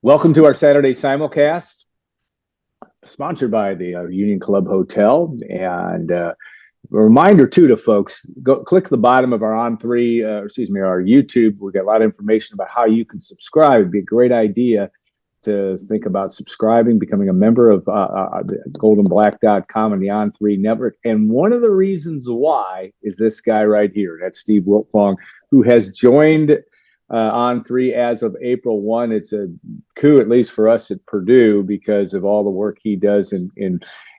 Welcome to our Saturday Simulcast, sponsored by the Union Club Hotel. And a reminder, too, to folks, go click the bottom of our our YouTube. We've got a lot of information about how you can subscribe. It'd be a great idea to think about subscribing, becoming a member of GoldandBlack.com and the On3 network. And one of the reasons why is this guy right here. That's Steve Wiltfong, who has joined On3 as of April 1. It's a coup, at least for us at Purdue, because of all the work he does in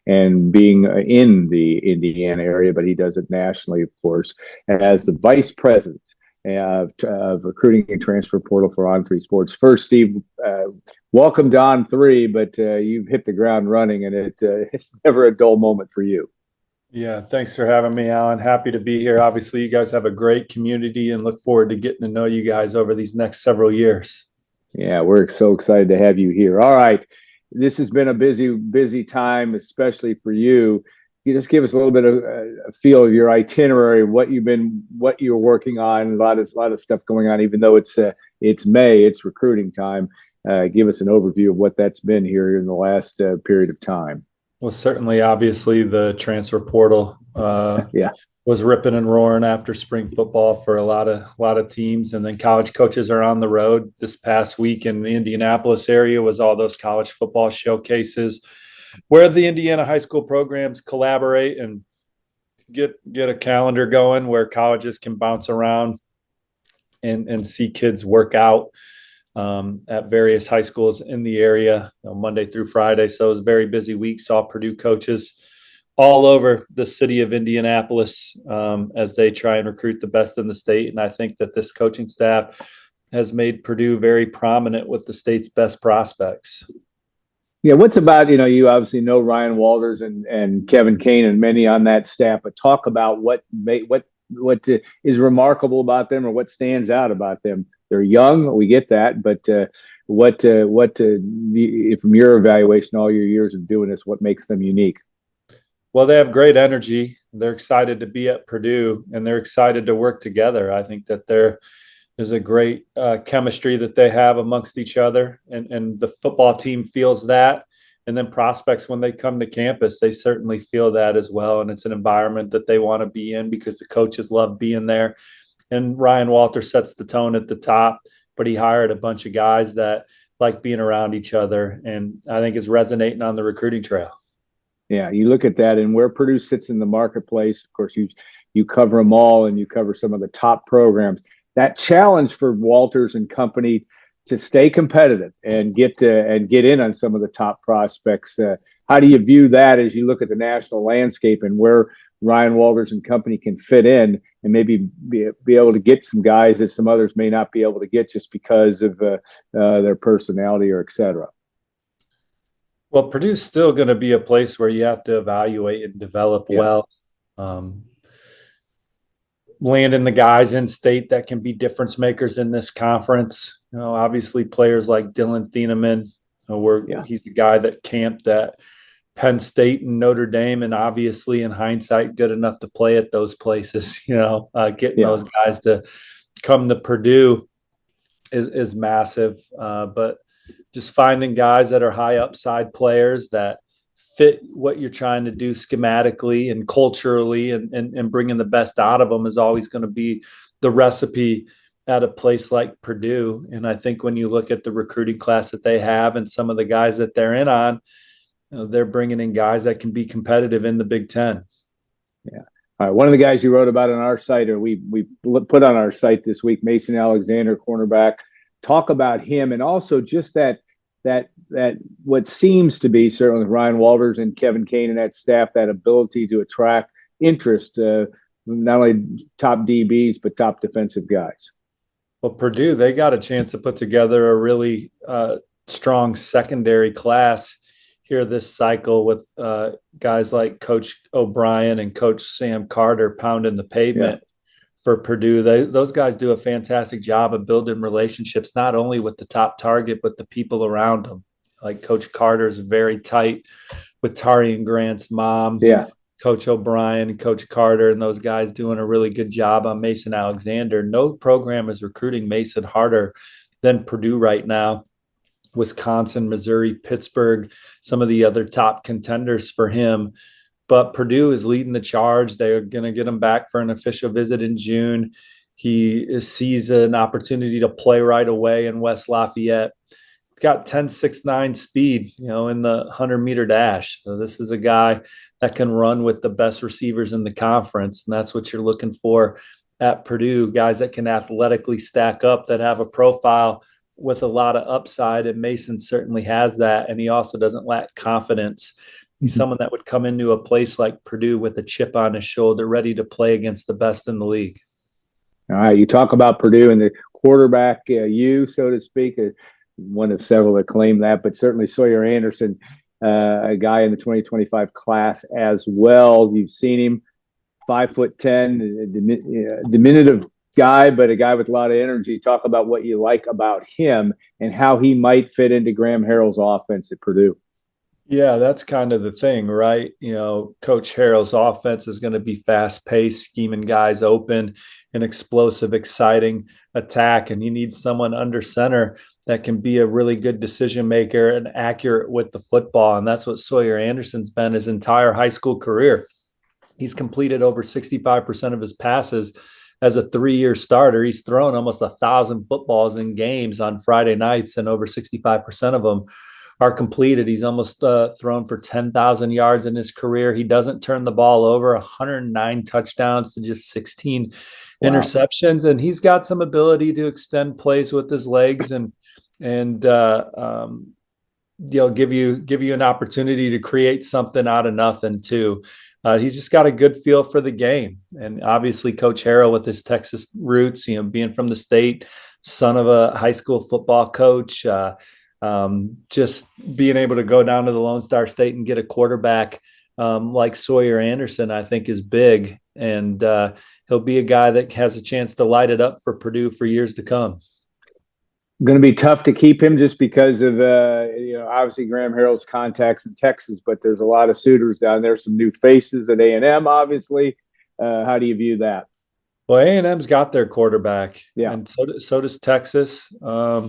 being in the Indiana area, but he does it nationally, of course, as the vice president of recruiting and transfer portal for On3 Sports. First, Steve, welcome to On3, but you've hit the ground running, and it's never a dull moment for you. Yeah, thanks for having me, Alan. Happy to be here. Obviously, you guys have a great community and look forward to getting to know you guys over these next several years. Yeah, we're so excited to have you here. All right. This has been a busy time, especially for you. You just give us a little bit of a feel of your itinerary, what you're working on. A lot of stuff going on, even though it's May, it's recruiting time. Give us an overview of what that's been here in the last period of time. Well, certainly, obviously, the transfer portal was ripping and roaring after spring football for a lot of teams, and then college coaches are on the road. This past week in the Indianapolis area was all those college football showcases where the Indiana high school programs collaborate and get a calendar going where colleges can bounce around and see kids work out at various high schools in the area, Monday through Friday. So it was a very busy week. Saw Purdue coaches all over the city of Indianapolis as they try and recruit the best in the state. And I think that this coaching staff has made Purdue very prominent with the state's best prospects. Yeah, what's about, you obviously know Ryan Walters and Kevin Kane and many on that staff, but talk about what is remarkable about them or what stands out about them. They're young, we get that, but from your evaluation, all your years of doing this, what makes them unique? Well, they have great energy. They're excited to be at Purdue, and they're excited to work together. I think that there is a great chemistry that they have amongst each other, and the football team feels that. And then prospects, when they come to campus, they certainly feel that as well. And it's an environment that they want to be in because the coaches love being there. And Ryan Walters sets the tone at the top, but he hired a bunch of guys that like being around each other. And I think it's resonating on the recruiting trail. Yeah, you look at that and where Purdue sits in the marketplace. Of course, you cover them all and you cover some of the top programs. That challenge for Walters and company to stay competitive and get in on some of the top prospects. How do you view that as you look at the national landscape and where Ryan Walters and company can fit in and maybe be able to get some guys that some others may not be able to get just because of their personality or et cetera? Well, Purdue's still going to be a place where you have to evaluate and develop well. Landing the guys in state that can be difference makers in this conference. Obviously players like Dylan Thieneman, he's a guy that camped at Penn State and Notre Dame, and obviously in hindsight, good enough to play at those places. Getting those guys to come to Purdue is massive. But just finding guys that are high upside players that fit what you're trying to do schematically and culturally and bringing the best out of them is always going to be the recipe at a place like Purdue. And I think when you look at the recruiting class that they have and some of the guys that they're in on, they're bringing in guys that can be competitive in the Big Ten. Yeah. All right. One of the guys you wrote about on our site, or we put on our site this week, Mason Alexander, cornerback. Talk about him and also just that what seems to be, certainly with Ryan Walters and Kevin Kane and that staff, that ability to attract interest, not only top DBs, but top defensive guys. Well, Purdue, they got a chance to put together a really strong secondary class here this cycle with guys like Coach O'Brien and Coach Sam Carter pounding the pavement for Purdue. Those guys do a fantastic job of building relationships, not only with the top target, but the people around them. Like Coach Carter's very tight with Tarian Grant's mom. Yeah. Coach O'Brien, Coach Carter, and those guys doing a really good job on Mason Alexander. No program is recruiting Mason harder than Purdue right now. Wisconsin, Missouri, Pittsburgh, some of the other top contenders for him. But Purdue is leading the charge. They're going to get him back for an official visit in June. He sees an opportunity to play right away in West Lafayette. Got 10.69 speed, in the 100-meter dash. So this is a guy that can run with the best receivers in the conference, and that's what you're looking for at Purdue, guys that can athletically stack up, that have a profile with a lot of upside, and Mason certainly has that, and he also doesn't lack confidence. He's someone that would come into a place like Purdue with a chip on his shoulder, ready to play against the best in the league. All right, you talk about Purdue and the quarterback, so to speak, one of several that claim that, but certainly Sawyer Anderson, a guy in the 2025 class as well. You've seen him, 5'10", diminutive guy, but a guy with a lot of energy. Talk about what you like about him and how he might fit into Graham Harrell's offense at Purdue. Yeah, that's kind of the thing, right? Coach Harrell's offense is going to be fast-paced, scheming guys open, an explosive, exciting attack, and you need someone under center that can be a really good decision maker and accurate with the football, and that's what Sawyer Anderson's been his entire high school career. He's completed over 65% of his passes as a 3-year starter. He's thrown almost 1,000 footballs in games on Friday nights, and over 65% of them are completed. He's almost thrown for 10,000 yards in his career. He doesn't turn the ball over, 109 touchdowns to just 16 interceptions. And he's got some ability to extend plays with his legs and give you an opportunity to create something out of nothing too. He's just got a good feel for the game. And obviously Coach Harrell with his Texas roots, being from the state, son of a high school football coach, just being able to go down to the Lone Star State and get a quarterback like Sawyer Anderson, I think is big. And he'll be a guy that has a chance to light it up for Purdue for years to come. Going to be tough to keep him just because of, obviously Graham Harrell's contacts in Texas, but there's a lot of suitors down there, some new faces at A&M, obviously. How do you view that? Well, A&M's got their quarterback, and so does Texas. I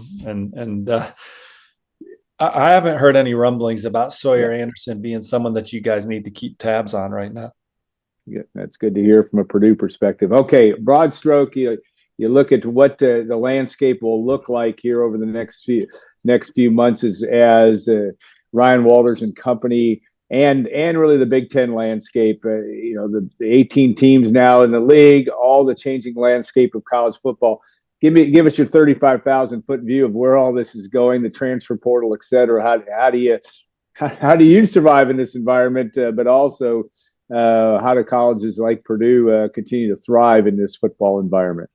haven't heard any rumblings about Sawyer Anderson being someone that you guys need to keep tabs on right now. Yeah, that's good to hear from a Purdue perspective. Okay, broad stroke, you look at what the landscape will look like here over the next few months as Ryan Walters and company and really the Big Ten landscape. The 18 teams now in the league, all the changing landscape of college football. Give us your 35,000-foot view of where all this is going, the transfer portal, et cetera. How do you survive in this environment? But also, how do colleges like Purdue continue to thrive in this football environment?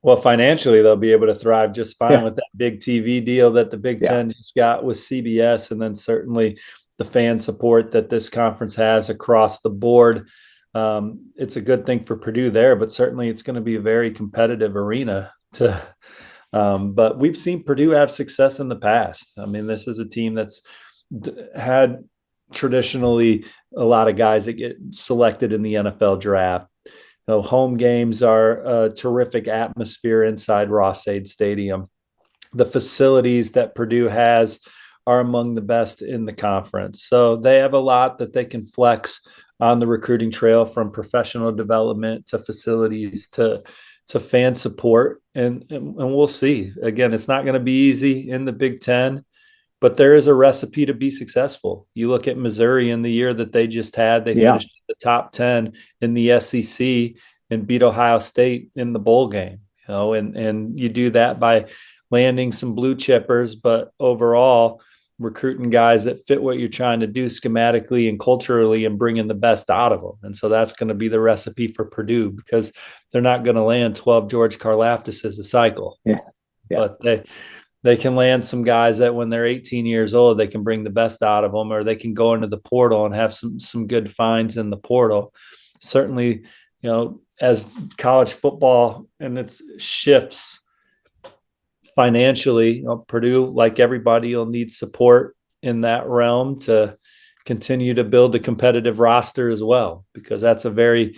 Well, financially, they'll be able to thrive just fine with that big TV deal that the Big Ten just got with CBS, and then certainly the fan support that this conference has across the board. It's a good thing for Purdue there, but certainly it's going to be a very competitive arena. But we've seen Purdue have success in the past. I mean, this is a team that's had traditionally a lot of guys that get selected in the NFL draft. Home games are a terrific atmosphere inside Ross-Ade Stadium. The facilities that Purdue has are among the best in the conference. So they have a lot that they can flex on the recruiting trail, from professional development to facilities to fan support. And we'll see. Again, it's not going to be easy in the Big Ten, but there is a recipe to be successful. You look at Missouri in the year that they just had, they finished in the top 10 in the SEC and beat Ohio State in the bowl game. And you do that by landing some blue chippers, but overall recruiting guys that fit what you're trying to do schematically and culturally and bringing the best out of them. And so that's going to be the recipe for Purdue, because they're not going to land 12 George Karlaftis a cycle. But they can land some guys that when they're 18 years old, they can bring the best out of them, or they can go into the portal and have some good finds in the portal. Certainly, as college football and its shifts financially, Purdue, like everybody, will need support in that realm to continue to build a competitive roster as well, because that's a very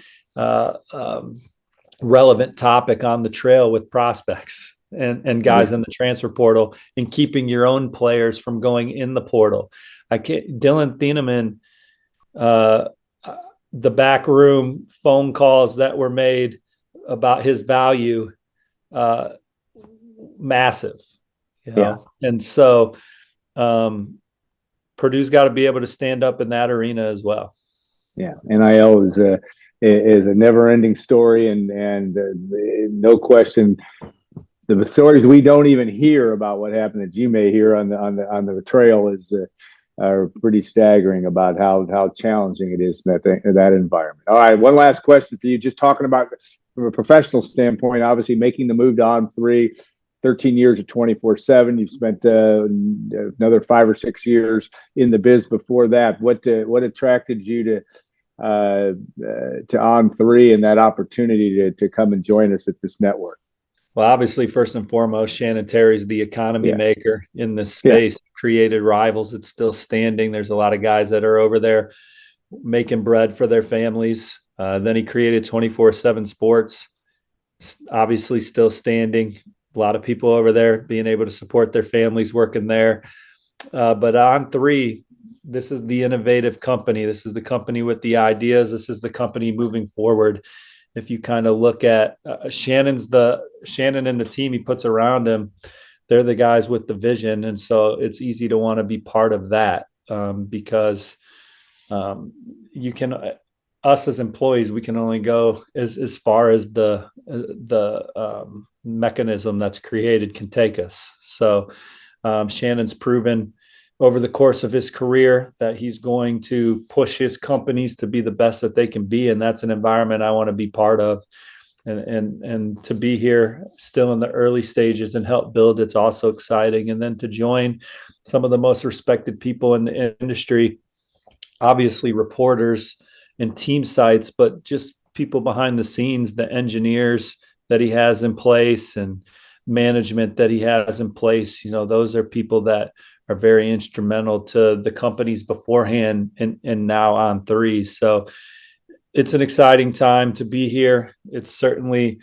relevant topic on the trail with prospects. and guys in the transfer portal and keeping your own players from going in the portal. Dylan Thieneman, the back room phone calls that were made about his value, massive, And so Purdue's got to be able to stand up in that arena as well. Yeah, NIL is a never-ending story, and no question, the stories we don't even hear about what happened that you may hear on the trail are pretty staggering about how challenging it is in that environment. All right, one last question for you. Just talking about from a professional standpoint, obviously making the move to On3, 13 years of 24/7. You've spent another 5 or 6 years in the biz before that. What attracted you to On3 and that opportunity to come and join us at this network? Well, obviously, first and foremost, Shannon Terry's the economy maker in this space, created rivals. It's still standing. There's a lot of guys that are over there making bread for their families. Then he created 24/7 Sports, obviously still standing. A lot of people over there being able to support their families working there. But On3, this is the innovative company. This is the company with the ideas. This is the company moving forward. If you kind of look at Shannon and the team he puts around him, they're the guys with the vision. And so it's easy to want to be part of that because us as employees, we can only go as far as the mechanism that's created can take us. So Shannon's proven over the course of his career that he's going to push his companies to be the best that they can be. And that's an environment I want to be part of. And to be here still in the early stages and help build, it's also exciting. And then to join some of the most respected people in the industry, obviously reporters and team sites, but just people behind the scenes, the engineers that he has in place and management that he has in place. Those are people that are very instrumental to the companies beforehand and now On3. So it's an exciting time to be here. It's certainly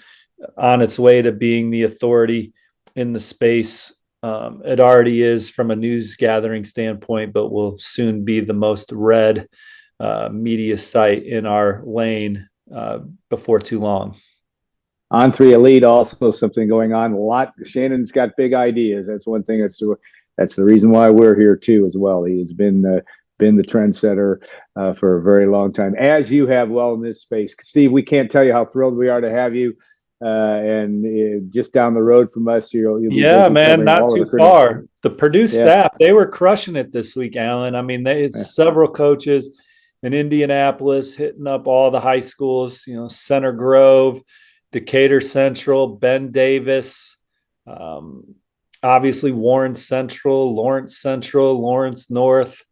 on its way to being the authority in the space. It already is from a news gathering standpoint, but will soon be the most read media site in our lane before too long. On3 Elite, also something going on a lot. Shannon's got big ideas. That's one thing. That's the reason why we're here too, as well. He has been the trendsetter for a very long time, as you have well in this space. Steve, we can't tell you how thrilled we are to have you. And just down the road from us, you'll be man, not too far. The Purdue staff, they were crushing it this week, Alan. I mean, it's several coaches in Indianapolis hitting up all the high schools. Center Grove, Decatur Central, Ben Davis, obviously Warren Central, Lawrence North.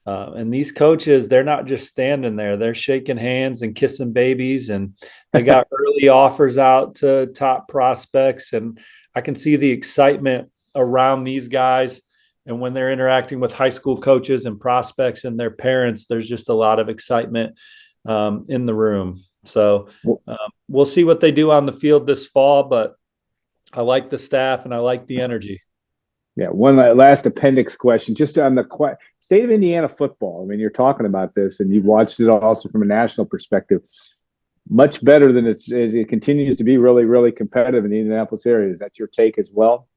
And these coaches, they're not just standing there. They're shaking hands and kissing babies. And they got early offers out to top prospects. And I can see the excitement around these guys. And when they're interacting with high school coaches and prospects and their parents, there's just a lot of excitement in the room. So we'll see what they do on the field this fall, but I like the staff and I like the energy. Yeah. One last appendix question, just on the state of Indiana football. I mean, you're talking about this and you've watched it also from a national perspective. Much better than it continues to be really, really competitive in the Indianapolis area. Is that your take as well?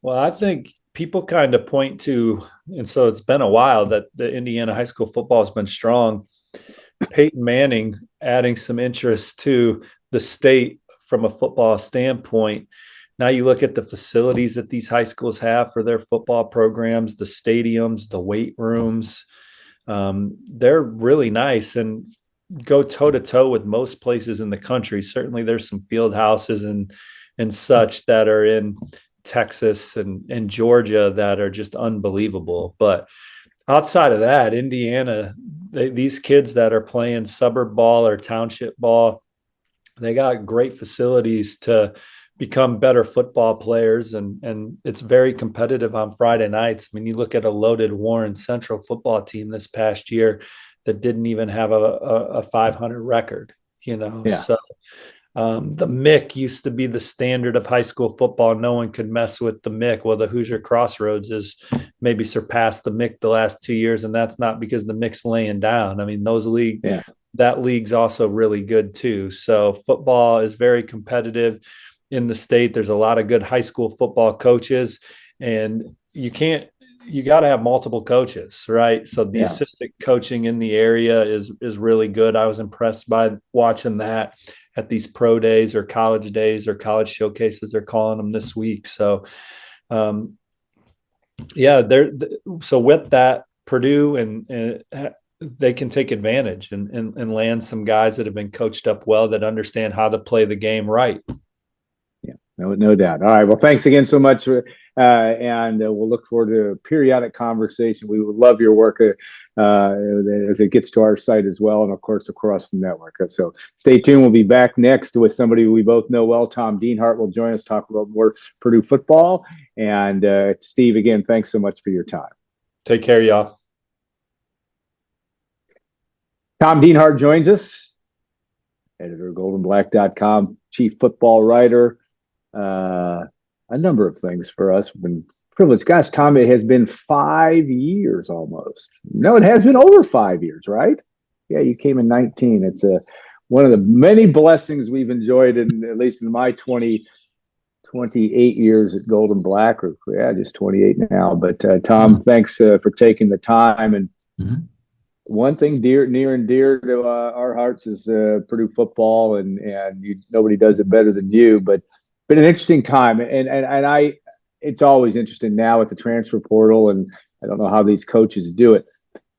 Well, I think people kind of point to, and so it's been a while that the Indiana high school football has been strong. Peyton Manning adding some interest to the state from a football standpoint. Now you look at the facilities that these high schools have for their football programs, the stadiums, the weight rooms. They're really nice and go toe-to-toe with most places in the country. Certainly there's some field houses and such that are in Texas and Georgia that are just unbelievable. But outside of that, Indiana, these kids that are playing suburb ball or township ball, they got great facilities to become better football players. And it's very competitive on Friday nights. I mean, you look at a loaded Warren Central football team this past year that didn't even have a 500 record, So The MIC used to be the standard of high school football. No one could mess with the MIC. Well, the Hoosier Crossroads has maybe surpassed the MIC the last 2 years, and that's not because the MIC's laying down. I mean, that league's also really good too. So football is very competitive in the state. There's a lot of good high school football coaches, and you got to have multiple coaches, right? So the assistant coaching in the area is really good. I was impressed by watching that at these pro days or college showcases, they're calling them this week. So, so with that, Purdue and they can take advantage and land some guys that have been coached up well, that understand how to play the game right. Yeah, no doubt. All right. Well, thanks again so much. And we'll look forward to a periodic conversation. We would love your work as it gets to our site as well, and of course across the network. So stay tuned. We'll be back next with somebody we both know well. Tom Dienhart will join us, talk about more Purdue football. And Steve, again, thanks so much for your time. Take care, y'all. Tom Dienhart joins us, editor of GoldandBlack.com, chief football writer. A number of things for us. We've been privileged. Gosh, Tom, it has been 5 years almost. No, it has been over 5 years, right? Yeah, you came in 19. It's one of the many blessings we've enjoyed, at least in my 28 years at Gold and Black, or just 28 now. But Tom, thanks for taking the time. And one thing near and dear to our hearts is Purdue football, and nobody does it better than you. But been an interesting time, and it's always interesting now with the transfer portal, and I don't know how these coaches do it.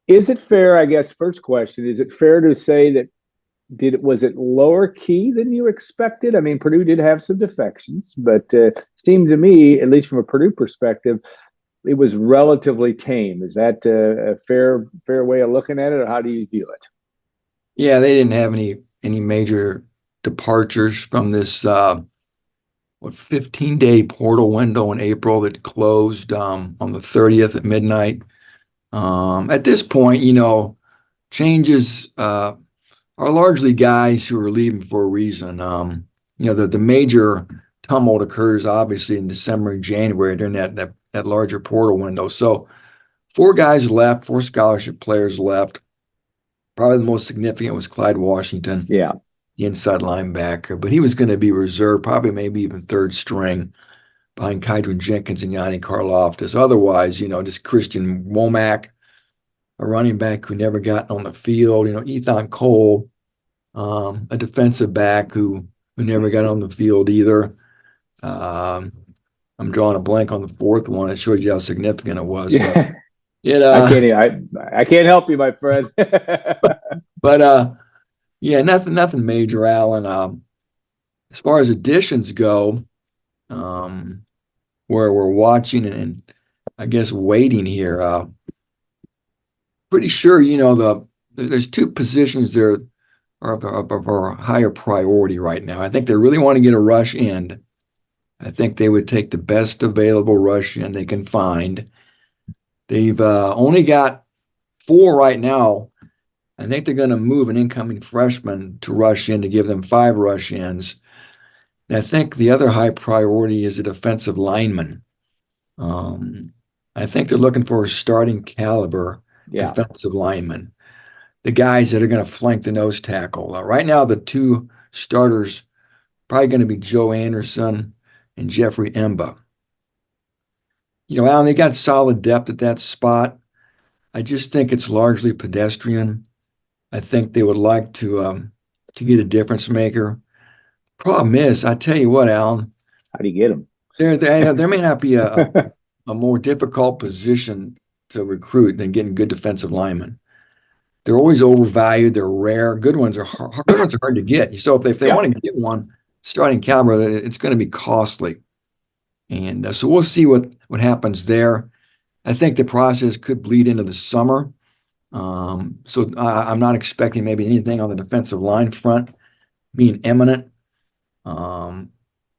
Is it fair, I guess, first question, is it fair to say that was it lower key than you expected? I mean, Purdue did have some defections, but seemed to me, at least from a Purdue perspective, it was relatively tame. Is that a fair way of looking at it, or how do you view it? Yeah, they didn't have any major departures from this 15-day portal window in April that closed on the 30th at midnight. At this point, changes are largely guys who are leaving for a reason. The major tumult occurs obviously in December and January during that larger portal window. So 4 guys left, 4 scholarship players left. Probably the most significant was Clyde Washington. Yeah. The inside linebacker, but he was going to be reserved, probably maybe even third string behind Kydron Jenkins and Yanni Karloftis. Otherwise, just Christian Womack, a running back who never got on the field, Ethan Cole, a defensive back who never got on the field either. I'm drawing a blank on the 4th one. It showed you how significant it was. Yeah. But, I can't help you, my friend. but yeah, nothing major, Alan. As far as additions go, where we're watching and I guess waiting here, pretty sure there's 2 positions there are of our higher priority right now. I think they really want to get a rush end. I think they would take the best available rush end they can find. They've only got 4 right now. I think they're going to move an incoming freshman to rush in to give them 5 rush ins. And I think the other high priority is a defensive lineman. I think they're looking for a starting caliber defensive lineman. The guys that are going to flank the nose tackle. Right now, the 2 starters probably going to be Joe Anderson and Jeffrey Emba. Alan, they got solid depth at that spot. I just think it's largely pedestrian. I think they would like to get a difference maker. Problem is, I tell you what, Alan. How do you get them? There may not be a more difficult position to recruit than getting good defensive linemen. They're always overvalued. They're rare. Good ones are hard to get. So if they want to get one starting caliber, it's going to be costly. And so we'll see what happens there. I think the process could bleed into the summer. So I'm not expecting maybe anything on the defensive line front being imminent. And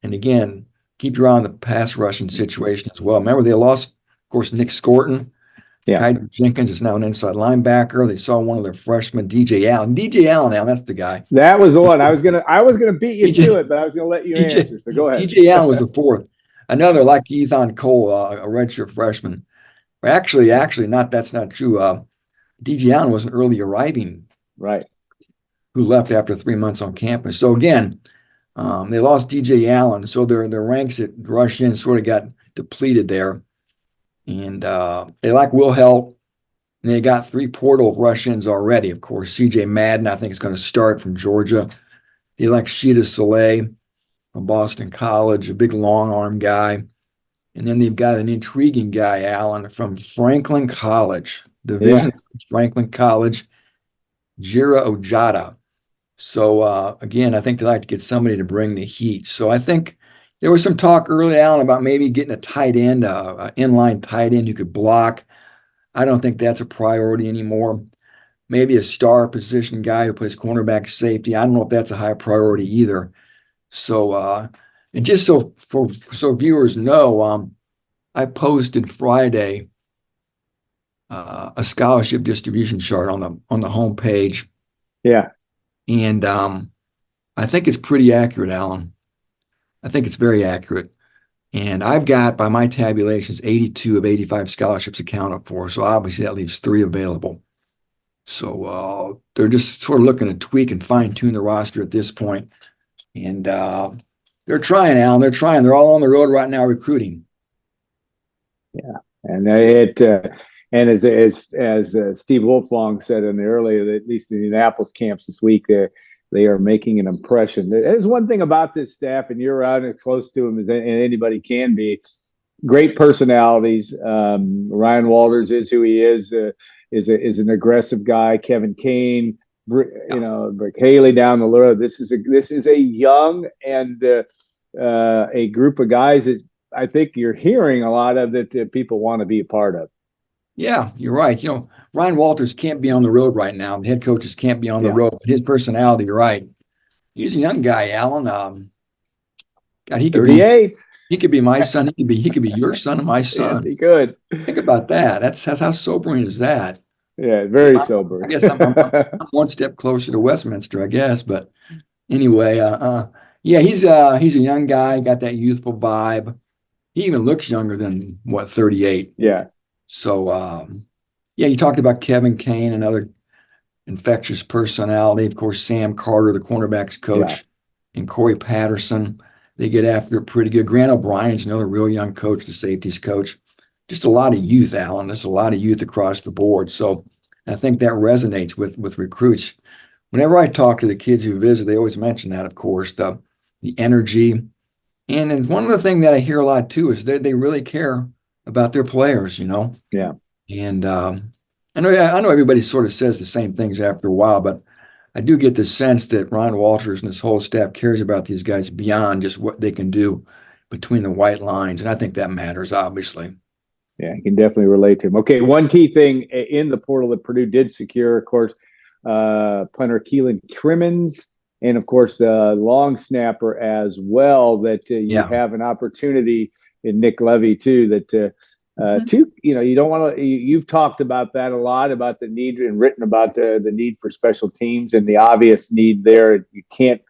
again, keep your eye on the pass rushing situation as well. Remember, they lost, of course, Nick Scorton Yeah. Ty Jenkins is now an inside linebacker. They saw one of their freshmen, DJ Allen. DJ Allen, now that's the guy. That was the one. I was gonna beat you to it, but I was gonna let you answer. So go ahead. DJ Allen was the fourth. Another like Ethan Cole, a redshirt freshman. Actually, that's not true. DJ Allen was an early arriving, right, who left after 3 months on campus. So again, they lost DJ Allen, so their ranks at rush in sort of got depleted there. And they like Will Helt, and they got 3 portal rush-ins already. Of course, CJ Madden, I think, is going to start from Georgia. They like Sheeta Soleil from Boston College, a big long arm guy. And then they've got an intriguing guy, Allen, from Franklin College, Division Franklin College, Jira Ojada. So again, I think they like to get somebody to bring the heat. So I think there was some talk early, Alan, about maybe getting a tight end, an inline tight end who could block. I don't think that's a priority anymore. Maybe a star position guy who plays cornerback, safety. I don't know if that's a high priority either. So, and just so viewers know, I posted Friday a scholarship distribution chart on the homepage. Yeah, and I think it's pretty accurate, Alan. I think it's very accurate. And I've got, by my tabulations, 82 of 85 scholarships accounted for. So obviously that leaves 3 available. So they're just sort of looking to tweak and fine tune the roster at this point. And they're trying, Alan. They're trying. They're all on the road right now recruiting. Yeah, and and as Steve Wiltfong said in the earlier, at least in the Indianapolis camps this week, they are making an impression. There's one thing about this staff, and you're around as close to them as anybody can be. Great personalities. Ryan Walters is who he is an aggressive guy. Kevin Kane, Brick Haley down the road. This is a young and a group of guys that I think you're hearing a lot of that people want to be a part of. Yeah, you're right. Ryan Walters can't be on the road right now. The head coaches can't be on the road. But his personality, you're right. He's a young guy, Alan. God, he could 38. He could be my son. He could be your son and my son. Yes, he could. Think about that. That's how sobering is that? Yeah, very sober. I guess I'm one step closer to Westminster, I guess. But anyway, yeah, he's a young guy. Got that youthful vibe. He even looks younger than 38. Yeah. So, yeah, you talked about Kevin Kane, another infectious personality. Of course, Sam Carter, the cornerbacks coach, and Corey Patterson. They get after it pretty good. Grant O'Brien's another real young coach, the safeties coach. Just a lot of youth, Alan. There's a lot of youth across the board. So I think that resonates with recruits. Whenever I talk to the kids who visit, they always mention that, of course, the energy. And then one of the things that I hear a lot, too, is that they really care about their players, Yeah. And I know everybody sort of says the same things after a while, but I do get the sense that Ron Walters and his whole staff cares about these guys beyond just what they can do between the white lines. And I think that matters, obviously. Yeah, you can definitely relate to him. Okay, one key thing in the portal that Purdue did secure, of course, punter Keelan Crimmins, and of course the long snapper as well, that you have an opportunity in Nick Levy too, that you don't want to, you've talked about that a lot, about the need and written about the need for special teams and the obvious need there. You can't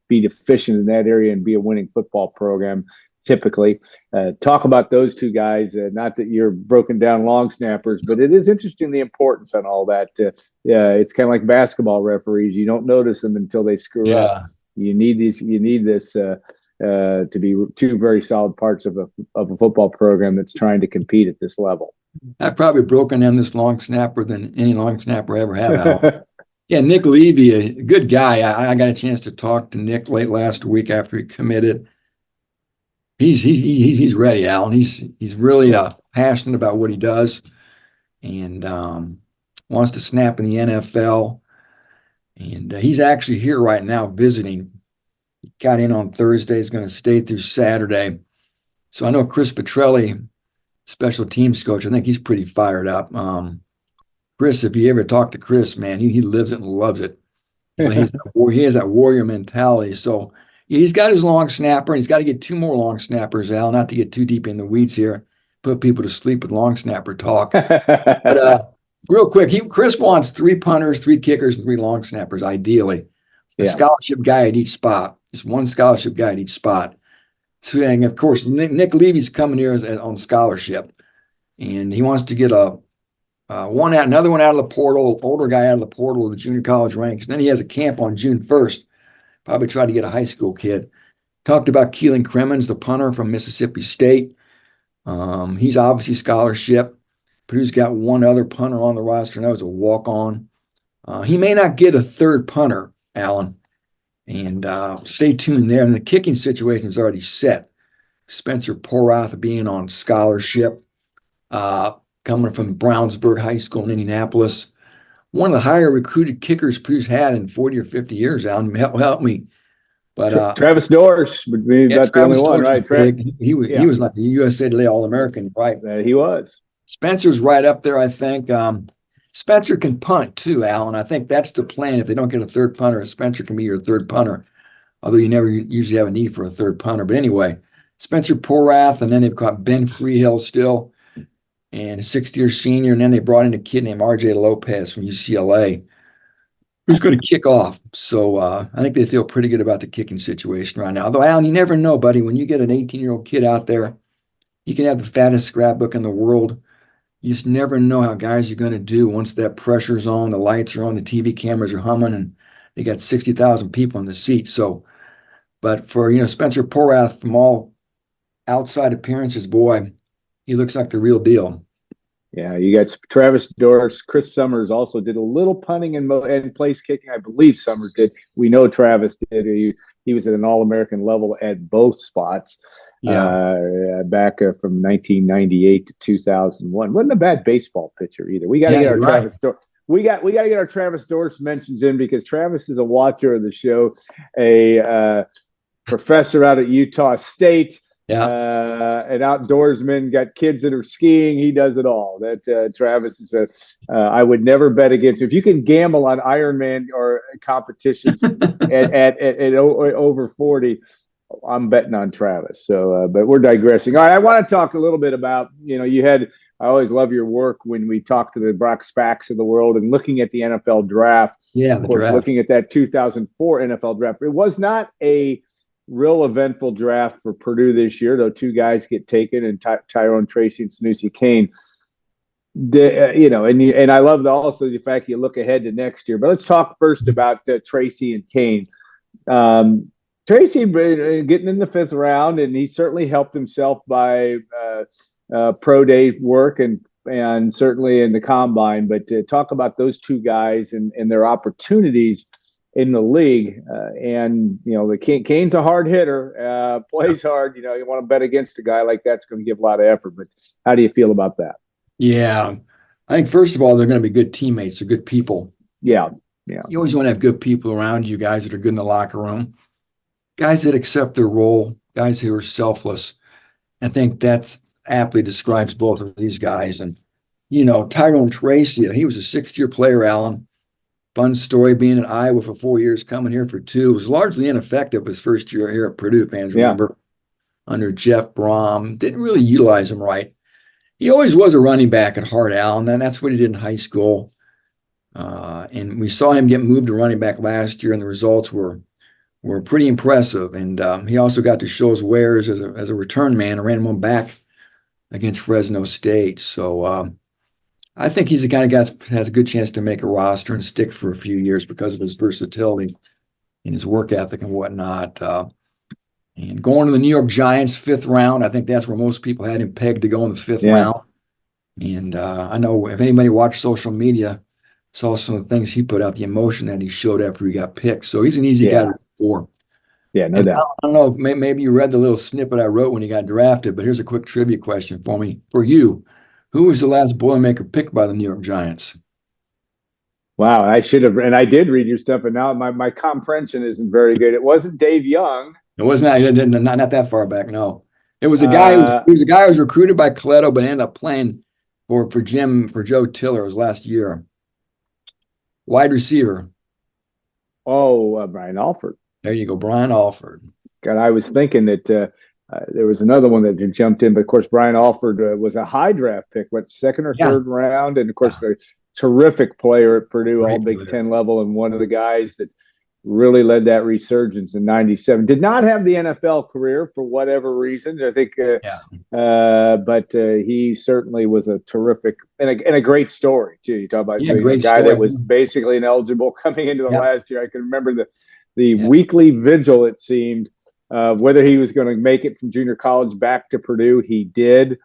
be deficient in that area and be a winning football program typically. Talk about those two guys, not that you're broken down long snappers, but it is interesting the importance on all that. It's kind of like basketball referees. You don't notice them until they screw up. You need this to be two very solid parts of a football program that's trying to compete at this level. I've probably broken down this long snapper than any long snapper ever have. Yeah, Nick Levy, a good guy. I got a chance to talk to Nick late last week after he committed. He's ready, Alan. He's really passionate about what he does, and wants to snap in the NFL. And he's actually here right now visiting. He got in on Thursday. He's going to stay through Saturday. So I know Chris Petrelli, special teams coach, I think he's pretty fired up. Chris, if you ever talk to Chris, man, he lives it and loves it. He has that warrior mentality. So he's got his long snapper, and he's got to get 2 more long snappers, Al, not to get too deep in the weeds here. put people to sleep with long snapper talk. But real quick, Chris wants 3 punters, 3 kickers, and 3 long snappers, ideally. A scholarship guy at each spot. Just 1 scholarship guy at each spot. So, and of course, Nick Levy's coming here on scholarship, and he wants to get another one out of the portal, older guy out of the portal of the junior college ranks. And then he has a camp on June 1st. Probably try to get a high school kid. Talked about Keelan Crimmins, the punter from Mississippi State. He's obviously scholarship. Purdue's got 1 other punter on the roster, and that was a walk-on. He may not get a 3rd punter, Alan. And stay tuned there. And the kicking situation is already set. Spencer Porath being on scholarship, coming from Brownsburg High School in Indianapolis. One of the higher recruited kickers Purdue's had in 40 or 50 years, Alan. Help me. But Travis Dorsch would be about the only one, right? He was like a USA Today All-American, right? He was. Spencer's right up there, I think. Spencer can punt too, Alan. I think that's the plan. If they don't get a 3rd punter, Spencer can be your 3rd punter, although you never usually have a need for a 3rd punter. But anyway, Spencer Porath, and then they've got Ben Freehill still, and a 6th-year senior, and then they brought in a kid named RJ Lopez from UCLA, who's going to kick off. So I think they feel pretty good about the kicking situation right now. Although, Alan, you never know, buddy. When you get an 18-year-old kid out there, you can have the fattest scrapbook in the world. You just never know how guys are going to do once that pressure's on, the lights are on, the TV cameras are humming, and they got 60,000 people in the seats. So, but for, Spencer Porath, from all outside appearances, boy, he looks like the real deal. Yeah, you got Travis Dorsch. Chris Summers also did a little punting and place kicking. I believe Summers did. We know Travis did. He was at an All-American level at both spots. Back from 1998 to 2001. Wasn't a bad baseball pitcher either. We got to get our Travis Dorsch. We got to get our Travis Dorsch mentions in, because Travis is a watcher of the show, a professor out at Utah State. An outdoorsman, got kids that are skiing. He does it all. That Travis is I would never bet against. If you can gamble on Ironman or competitions at over 40, I'm betting on Travis. So, but we're digressing. All right, I want to talk a little bit about, I always love your work when we talk to the Brock Spacks of the world and looking at the NFL draft. Yeah, of course, looking at that 2004 NFL draft. It was not a real eventful draft for Purdue this year, though 2 guys get taken, and Tyrone Tracy and Seni Kane. And I love also the fact you look ahead to next year. But let's talk first about Tracy and Kane. Tracy getting in the 5th round, and he certainly helped himself by pro day work and certainly in the combine. But to talk about those 2 guys and their opportunities in the league, and the Kane's a hard hitter, plays hard. You want to bet against a guy like that's going to give a lot of effort. But how do you feel about that? Yeah, I think first of all, they're going to be good teammates, they're good people. Yeah. You always want to have good people around you, guys that are good in the locker room, guys that accept their role, guys who are selfless. I think that's aptly describes both of these guys. And Tyrone Tracy, he was a 6th-year player, Alan. Fun story, being in Iowa for 4 years, coming here for 2. It was largely ineffective his first year here at Purdue, fans remember, under Jeff Brom. Didn't really utilize him right. He always was a running back at heart, Alan, and that's what he did in high school. And we saw him get moved to running back last year, and the results were pretty impressive. And he also got to show his wares as a return man. I ran him on back against Fresno State. So I think he's the kind of guy that has a good chance to make a roster and stick for a few years because of his versatility and his work ethic and whatnot. And going to the New York Giants 5th round, I think that's where most people had him pegged to go in the 5th round. And I know if anybody watched social media, saw some of the things he put out, the emotion that he showed after he got picked. So he's an easy guy to root for. Yeah, no doubt. I don't know, maybe you read the little snippet I wrote when he got drafted, but here's a quick trivia question for you. Who was the last Boilermaker picked by the New York Giants? Wow, I should have, and I did read your stuff, and now my comprehension isn't very good. It wasn't Dave Young. It was not that far back. No, it was a guy. Who was recruited by Coletto, but ended up playing for Joe Tiller his last year. Wide receiver. Oh, Brian Alford. There you go, Brian Alford. God, I was thinking that there was another one that jumped in, but of course, Brian Alford was a high draft pick, went second or third round. And of course, a terrific player at Purdue, all Big Ten level, and one of the guys that really led that resurgence in '97. Did not have the NFL career for whatever reason, I think, but he certainly was a terrific and a great story too. You talk about a guy that was basically ineligible coming into the last year. I can remember the weekly vigil, it seemed, whether he was going to make it from junior college back to Purdue. He did.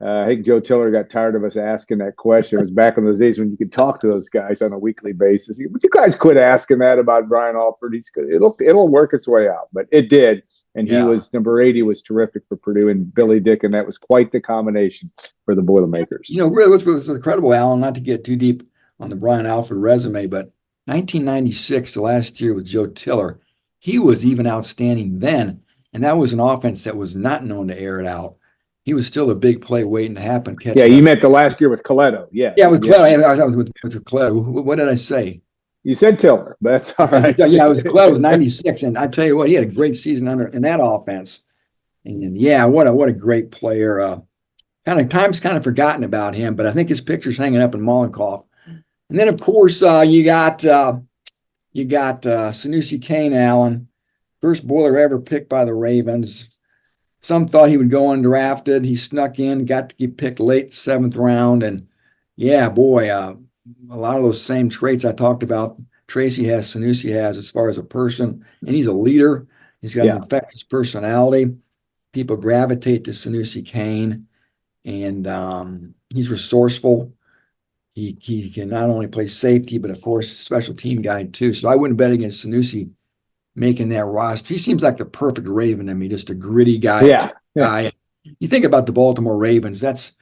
I think Joe Tiller got tired of us asking that question. It was back in those days when you could talk to those guys on a weekly basis. But you guys quit asking that about Brian Alford. He's good. It'll work its way out, but it did. And he was number 80 was terrific for Purdue, and Billy Dick, and that was quite the combination for the Boilermakers. Really, what was incredible, Alan, not to get too deep on the Brian Alford resume, but 1996, the last year with Joe Tiller, he was even outstanding then, and that was an offense that was not known to air it out. He was still a big play waiting to happen. You meant the last year with Coletto. Yeah, with Coletto. I was with Coletto. What did I say? You said Tiller, but that's all right. Yeah, Coletto was 96, and I tell you what, he had a great season in that offense. And what a great player. Time's kind of forgotten about him, but I think his picture's hanging up in Mollenkopf. And then of course you got Seni Kane, Allen, first Boiler ever picked by the Ravens. Some thought he would go undrafted. He snuck in, got to get picked late 7th round. And a lot of those same traits I talked about, Tracy has, Sanusi has, as far as a person. And he's a leader. He's got an infectious personality. People gravitate to Seni Kane. And he's resourceful. He can not only play safety, but of course, special team guy too. So I wouldn't bet against Sanusi making that roster. He seems like the perfect Raven to me, just a gritty guy. Guy. You think about the Baltimore Ravens, that's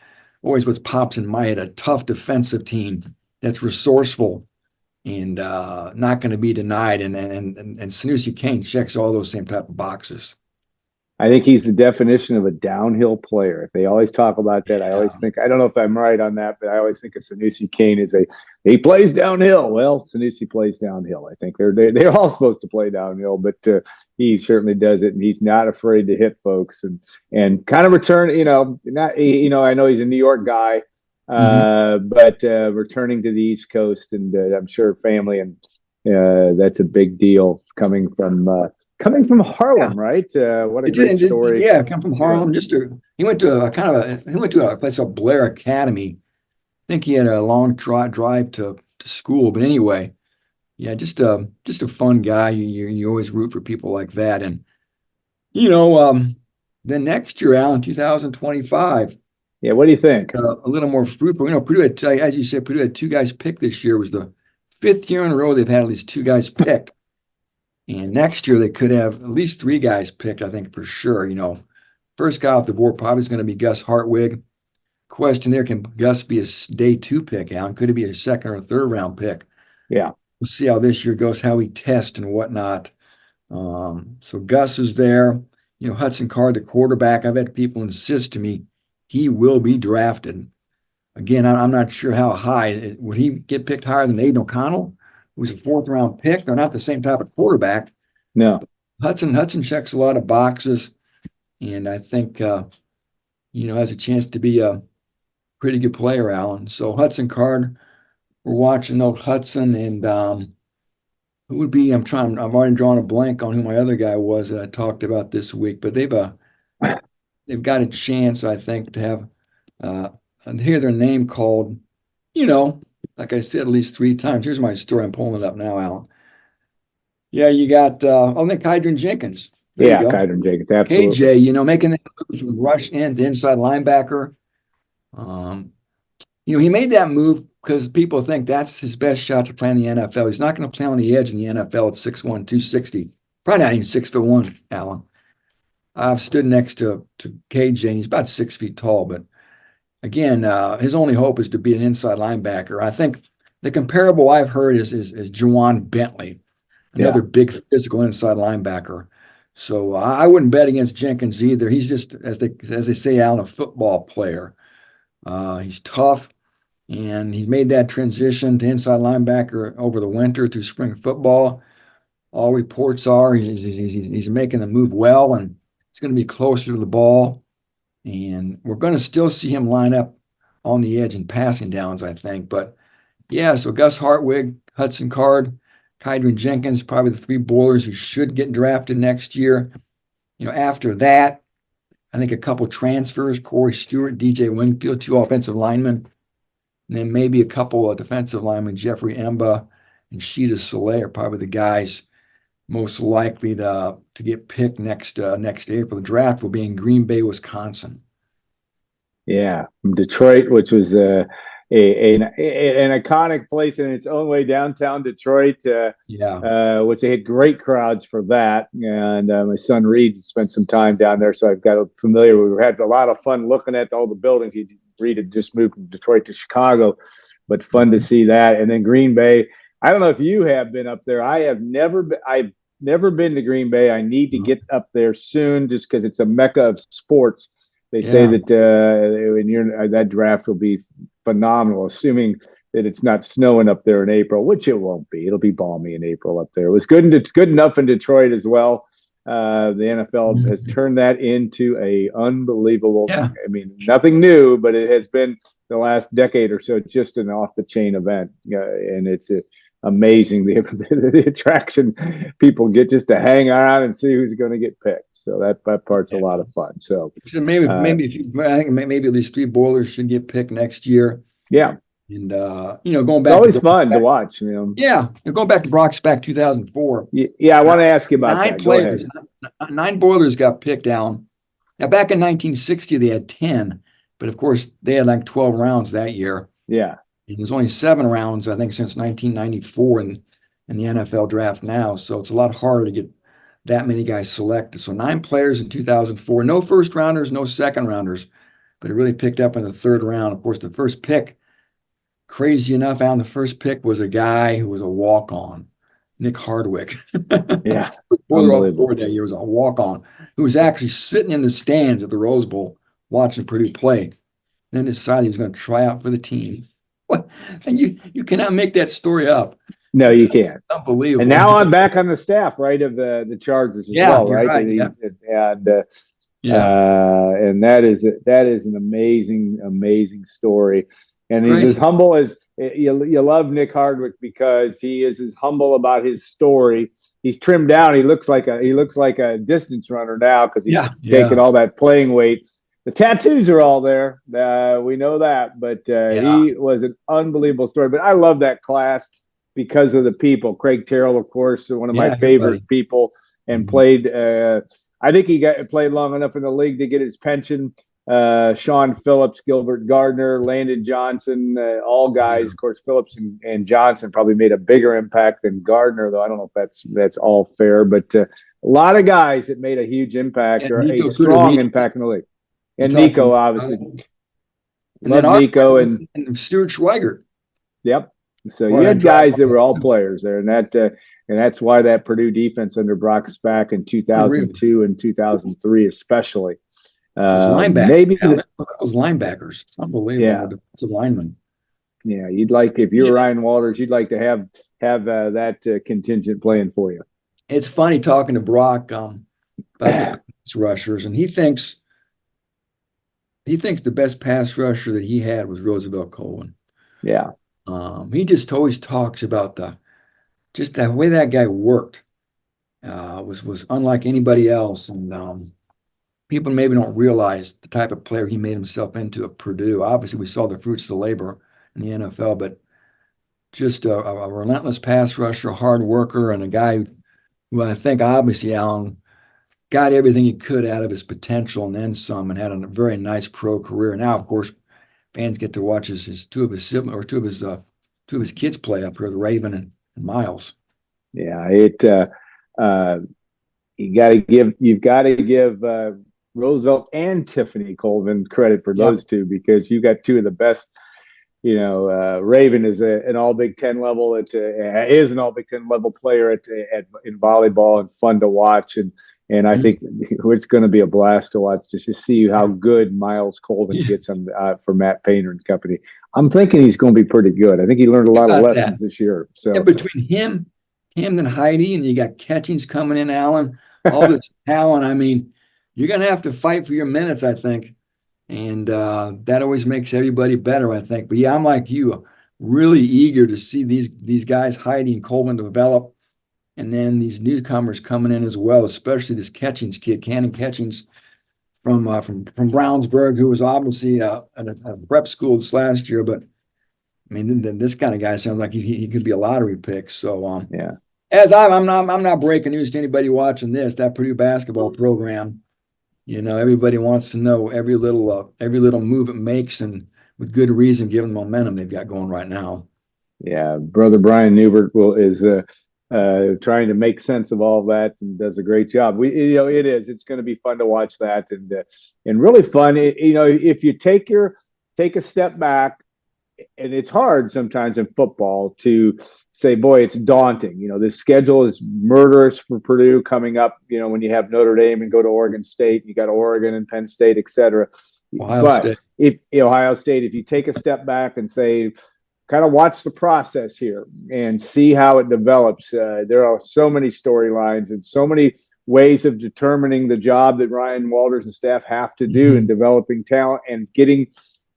always what pops in my head, a tough defensive team that's resourceful and not going to be denied. And Seni Kane checks all those same type of boxes. I think he's the definition of a downhill player. They always talk about that. I always think, I don't know if I'm right on that, but I always think of Seni Kane as he plays downhill. Well, Seni plays downhill. I think they're all supposed to play downhill, but he certainly does it, and he's not afraid to hit folks and kind of return. I know he's a New York guy, but returning to the East Coast, and I'm sure family, and that's a big deal coming from Harlem, right? What a great story! Come from Harlem. He went to a place called Blair Academy. I think he had a long drive to school, but anyway, just a fun guy. You always root for people like that, and then next year, Alan, 2025. Yeah, what do you think? A little more fruitful. Purdue had, as you said, Purdue had 2 guys picked this year. It was the 5th year in a row they've had at least 2 guys picked. And next year they could have at least 3 guys picked, I think, for sure. First guy off the board probably is going to be Gus Hartwig. Question there, can Gus be a day 2 pick, Alan? Could it be a 2nd or 3rd round pick? Yeah. We'll see how this year goes, how he tests and whatnot. So Gus is there. Hudson Card, the quarterback, I've had people insist to me he will be drafted. Again, I'm not sure how high. Would he get picked higher than Aiden O'Connell, who's a 4th round pick? They're not the same type of quarterback. No. Hudson checks a lot of boxes, and I think has a chance to be a pretty good player, Alan. So Hudson Card, we're watching old Hudson, and who would be? I've already drawn a blank on who my other guy was that I talked about this week, but they've got a chance, I think, to have hear their name called, like I said, at least 3 times. Here's my story. I'm pulling it up now, Alan. Yeah, you got, Kydron Jenkins. Kydron Jenkins, absolutely. KJ, making that move from rush in to inside linebacker. He made that move because people think that's his best shot to play in the NFL. He's not going to play on the edge in the NFL at 6'1", 260. Probably not even 6'1", Alan. I've stood next to KJ, and he's about 6 feet tall, but again, his only hope is to be an inside linebacker. I think the comparable I've heard is Juwan Bentley, another big physical inside linebacker. So I wouldn't bet against Jenkins either. He's just, as they say, Alan, a football player. He's tough, and he's made that transition to inside linebacker over the winter through spring football. All reports are he's making the move well, and It's going to be closer to the ball, and we're going to still see him line up on the edge and passing downs, I think. But yeah, so Gus Hartwig, Hudson Card, Kydron Jenkins, probably the 3 Boilers who should get drafted next year. After that, I think a couple transfers, Corey Stewart, DJ Wingfield, 2 offensive linemen, and then maybe a couple of defensive linemen, Jeffrey Emba and Sheeta Soleil are probably the guys most likely to get picked next April. The draft will be in Green Bay, Wisconsin. Yeah, Detroit, which was an iconic place in its own way, downtown Detroit. Which they had great crowds for that. And my son Reed spent some time down there, so I've got familiar. We had a lot of fun looking at all the buildings. Reed had just moved from Detroit to Chicago, but fun to see that. And then Green Bay. I don't know if you have been up there. I've never been to Green Bay. I need to get up there soon, just because it's a mecca of sports. They say that that draft will be phenomenal, assuming that it's not snowing up there in April, which it won't be. It'll be balmy in April up there. It was good enough in Detroit as well. The NFL has turned that into a unbelievable. Yeah. I mean, nothing new, but it has been the last decade or so just an off the chain event, and it's amazing the attraction people get just to hang around and see who's going to get picked. So that part's a lot of fun. So maybe I think maybe at least 3 Boilers should get picked next year. Yeah. And going back, it's always fun to watch. Yeah, going back to Brock's back 2004. Yeah, I want to ask you about 9 that. players, 9 Boilers got picked down. Now back in 1960, they had 10, but of course they had like 12 rounds that year. Yeah, and there's only 7 rounds, I think, since 1994 in the NFL draft now. So it's a lot harder to get that many guys selected. So 9 players in 2004, no first rounders, no second rounders, but it really picked up in the 3rd round. Of course, the first pick, crazy enough, Alan, the first pick was a guy who was a walk-on, Nick Hardwick. Yeah. Board that year was a walk-on who was actually sitting in the stands at the Rose Bowl watching Purdue play. Then decided he was going to try out for the team. What? And you cannot make that story up. No, you can't. Unbelievable. And now I'm back on the staff, right, of the Chargers as well, right? And that is an amazing story. And he's as humble as you love Nick Hardwick because he is as humble about his story. He's trimmed down. He looks like a distance runner now because he's taking all that playing weight. The tattoos are all there. We know that, but he was an unbelievable story. But I love that class because of the people. Craig Terrell, of course, one of my favorite people, and played. I think he played long enough in the league to get his pension. Sean Phillips, Gilbert Gardner, Landon Johnson, all guys. Of course, Phillips and Johnson probably made a bigger impact than Gardner, though I don't know if that's all fair. But a lot of guys that made a huge impact or a strong impact in the league. And Nico, obviously. Love Nico and Stuart Schweigert. Yep. So you had guys that were all players there, and that's why that Purdue defense under Brock Spack in 2002 and 2003 especially. Maybe those linebackers. It's unbelievable. Yeah. Defensive linemen. Yeah, if you're Ryan Walters, you'd like to have that contingent playing for you. It's funny talking to Brock about the pass rushers, and he thinks the best pass rusher that he had was Roosevelt Colvin. Yeah. He just always talks about that way that guy worked was unlike anybody else, and people maybe don't realize the type of player he made himself into at Purdue. Obviously, we saw the fruits of the labor in the NFL, but just a relentless pass rusher, a hard worker, and a guy who I think obviously Alan got everything he could out of his potential and then some, and had a very nice pro career. Now, of course, fans get to watch two of his kids play up here, the Raven and Miles. Yeah, you've got to give Roosevelt and Tiffany Colvin credit for those two, because you got 2 of the best. Raven is an all Big Ten level. Is an all Big Ten level player in volleyball, and fun to watch. And I think it's going to be a blast to watch just to see how good Miles Colvin gets for Matt Painter and company. I'm thinking he's going to be pretty good. I think he learned a lot of lessons this year. So between him and Heidi, and you got Catchings coming in, Alan, all this talent. I mean, you're going to have to fight for your minutes, I think. And that always makes everybody better, I think. But yeah, I'm like you, really eager to see these guys, Heidi and Coleman, develop. And then these newcomers coming in as well, especially this Catchings kid, Cannon Catchings from Brownsburg, who was obviously at a prep school this last year. But I mean, this kind of guy sounds like he could be a lottery pick. So yeah. As I'm not breaking news to anybody watching this. That Purdue basketball program, everybody wants to know every little move it makes, and with good reason, given the momentum they've got going right now. Yeah, brother Brian Newbert is trying to make sense of all that and does a great job. It's going to be fun to watch that and really fun. If you take a step back, and it's hard sometimes in football to say, boy, it's daunting. The schedule is murderous for Purdue coming up, when you have Notre Dame and go to Oregon State, you got Oregon and Penn State, et cetera. Ohio State, if you take a step back and say, kind of watch the process here and see how it develops. There are so many storylines and so many ways of determining the job that Ryan Walters and staff have to do in developing talent and getting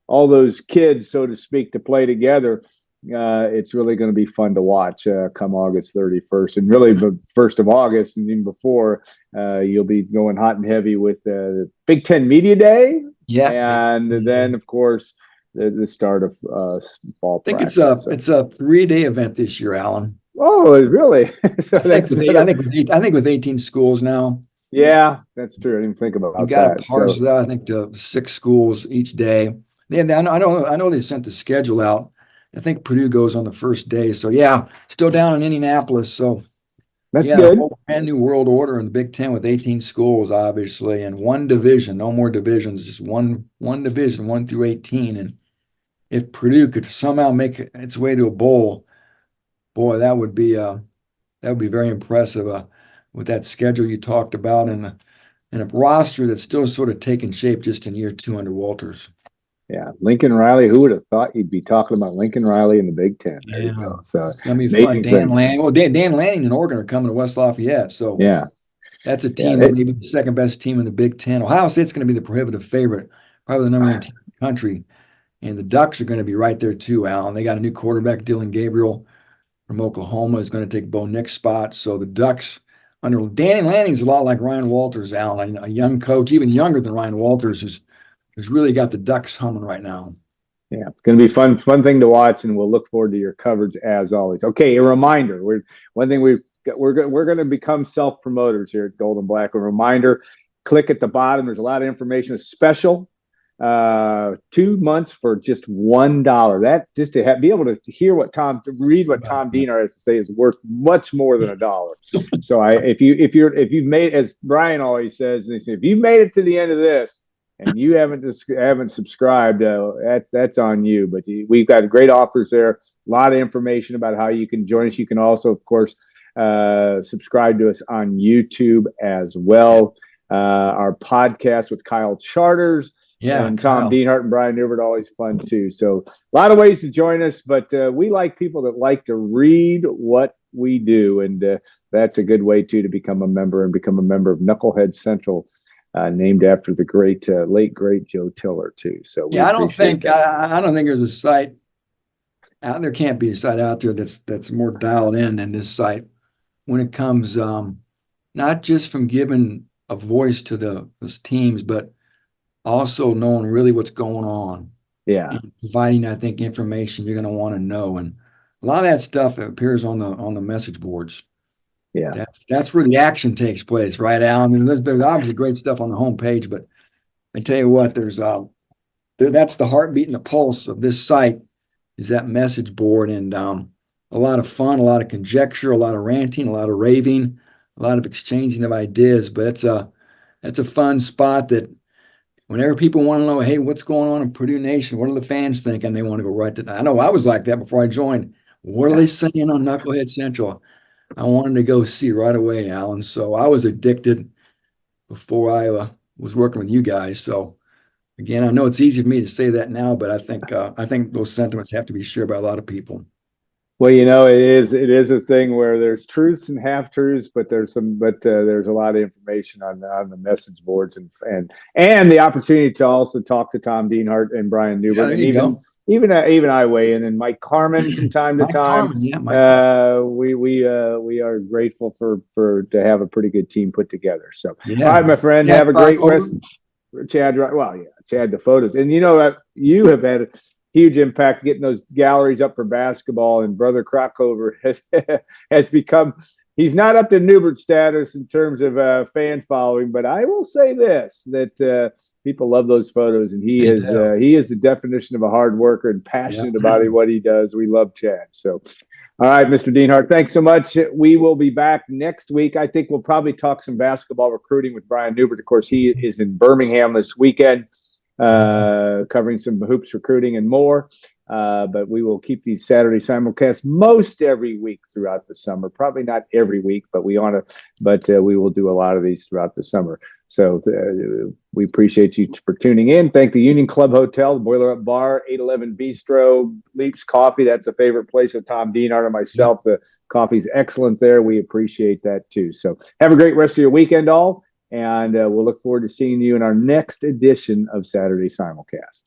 all those kids, so to speak, to play together. It's really going to be fun to watch come August 31st. And really the 1st of August and even before, you'll be going hot and heavy with the Big Ten Media Day. Yeah. And then, of course, the start of fall practice. I think it's a 3-day event this year, Alan. Oh, really? So I think with 18 schools now. Yeah, that's true. I didn't think about that. You got to parse it out, I think, to 6 schools each day. I know they sent the schedule out. I think Purdue goes on the first day. So yeah, still down in Indianapolis. So that's good. Brand new world order in the Big Ten with 18 schools, obviously, and one division, no more divisions, just one division, 1 through 18. And if Purdue could somehow make its way to a bowl, boy, that would be very impressive with that schedule you talked about and a roster that's still sort of taking shape just in year 2 under Walters. Yeah, Lincoln Riley. Who would have thought you'd be talking about Lincoln Riley in the Big Ten? There you go. So that'd be fun. Dan Lanning and Oregon are coming to West Lafayette. So yeah, that's a team that may be the second best team in the Big Ten. Ohio State's going to be the prohibitive favorite, probably the number 1 team in the country. And the Ducks are going to be right there too, Alan. They got a new quarterback, Dylan Gabriel from Oklahoma, is going to take Bo Nick's spot. So the Ducks under Danny Lanning's a lot like Ryan Walters, Alan, a young coach, even younger than Ryan Walters, who's really got the Ducks humming right now. Yeah, it's going to be fun thing to watch, and we'll look forward to your coverage as always. Okay, a reminder: we're going to become self-promoters here at Gold and Black. A reminder: click at the bottom. There's a lot of information. A special 2 months for just $1. That just to be able to read what Tom Dienhart has to say is worth much more than $1. So if you've made, as Brian always says, if you've made it to the end of this, and you haven't subscribed, that's on you. But we've got great offers there. A lot of information about how you can join us. You can also, of course, subscribe to us on YouTube as well. Our podcast with Kyle Charters and Tom Dienhart and Brian Newbert, always fun too. So a lot of ways to join us, but we like people that like to read what we do, and that's a good way too to become a member of Knucklehead Central. Named after the late great Joe Tiller too. So I don't think there's a site out there. Can't be a site out there that's more dialed in than this site when it comes not just from giving a voice to those teams, but also knowing really what's going on. Yeah, and providing, I think, information you're going to want to know, and a lot of that stuff appears on the message boards. Yeah, that's where the action takes place, right, Al? I mean, there's obviously great stuff on the homepage, but I tell you what, that's the heartbeat and the pulse of this site is that message board, and a lot of fun, a lot of conjecture, a lot of ranting, a lot of raving, a lot of exchanging of ideas. But it's a fun spot that whenever people want to know, hey, what's going on in Purdue Nation? What are the fans thinking? They want to go right to that. I know I was like that before I joined. What are they saying on Knucklehead Central? I wanted to go see right away, Alan. So I was addicted before I was working with you guys. So again, I know it's easy for me to say that now, but I think those sentiments have to be shared by a lot of people. Well, it is a thing where there's truths and half truths, but there's a lot of information on the message boards and the opportunity to also talk to Tom Dienhart and Brian Newbert, there and you go. even I weigh in, and Mike Carmen from time to Mike time. Carmen, yeah, Mike Carmen. We are grateful for to have a pretty good team put together. So, Yeah. all right, my friend, Chad have a great Rockover. rest. Chad, well, yeah, Chad, the photos, and you have had a huge impact getting those galleries up for basketball, and Brother Crockover has become. He's not up to Newbert status in terms of fan following, but I will say this: that people love those photos, and he is the definition of a hard worker and passionate about what he does. We love Chad. So, all right, Mr. Dienhart, thanks so much. We will be back next week. I think we'll probably talk some basketball recruiting with Brian Newbert. Of course, he is in Birmingham this weekend, covering some hoops recruiting and more. But we will keep these Saturday simulcasts most every week throughout the summer. Probably not every week, but we will do a lot of these throughout the summer. So we appreciate you for tuning in. Thank the Union Club Hotel, the Boiler Up Bar, 811 Bistro, Leaps Coffee. That's a favorite place of Tom Dienhart and myself. The coffee's excellent there. We appreciate that too. So have a great rest of your weekend, all. And we'll look forward to seeing you in our next edition of Saturday Simulcast.